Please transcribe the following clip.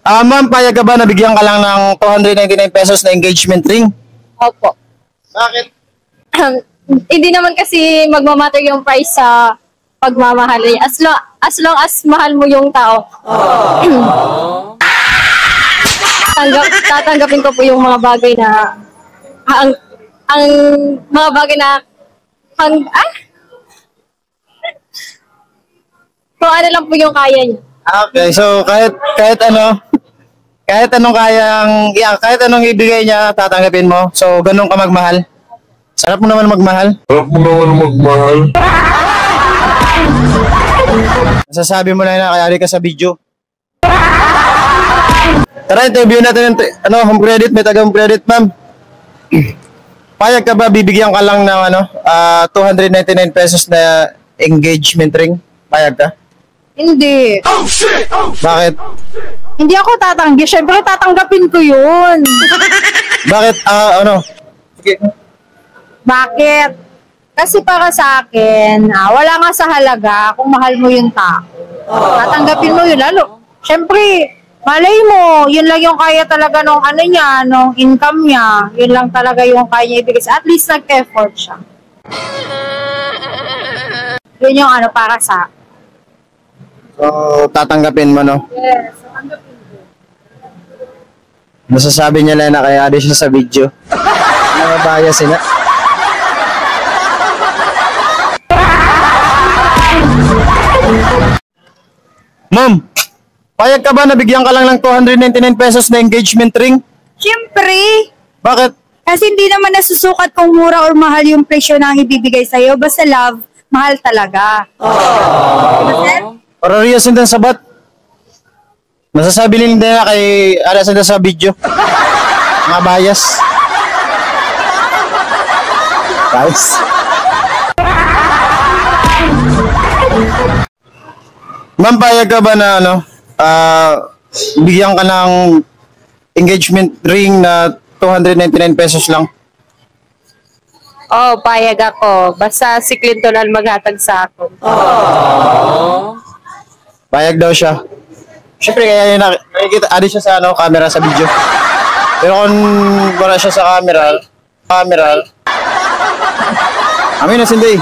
Ma'am, payag ka ba na bigyan ka lang ng 299 pesos na engagement ring? Opo. Bakit? Hindi naman kasi magmamatter yung price sa pagmamahal. As long as mahal mo yung tao. Tatanggapin ko po yung mga bagay na ang mga bagay na kung ano lang po yung kaya niya. Okay, so kahit anong ibigay niya, tatanggapin mo. So, ganun ka magmahal. Sarap mo naman magmahal. Masasabi mo na kayari ka sa video. Tara, interview natin yung home credit, may taga home credit, ma'am. Payag ka ba, bibigyan ka lang ng 299 pesos na engagement ring? Payag ka? Hindi. Bakit? Hindi ako tatanggi. Siyempre, tatanggapin ko yun. Bakit? Sige. Bakit? Kasi para sa akin, wala nga sa halaga kung mahal mo yung tao. Tatanggapin mo yun. Lalo, siyempre, malay mo, yun lang yung kaya talaga nung nung income niya. Yun lang talaga yung kaya niya ibigay. At least nag-effort siya. Yun yung para sa akin. So, tatanggapin mo, no? Yes, tatanggapin ko. Masasabi niya lang na kaya di siya sa video. Mga bias sila. Ma'am, payag ka ba na bigyan ka lang ng 299 pesos na engagement ring? Siyempre, Bakit? kasi hindi naman nasusukat kung mura or mahal yung presyo na ibibigay sa'yo. Basta love, mahal talaga. Diba, sir? Para riyasin din sabat. Masasabi nila kay alasan sa video. Mga bias. Guys. Ma'am, payag ka ba na bigyan ka ng engagement ring na 299 pesos lang? Oh, payag ako. Basta si Clinton ang maghatag sa akin. Payag daw siya. Siyempre kaya nakikita, adi siya sa camera sa video. Pero kung wala siya sa camera, amin na sindi.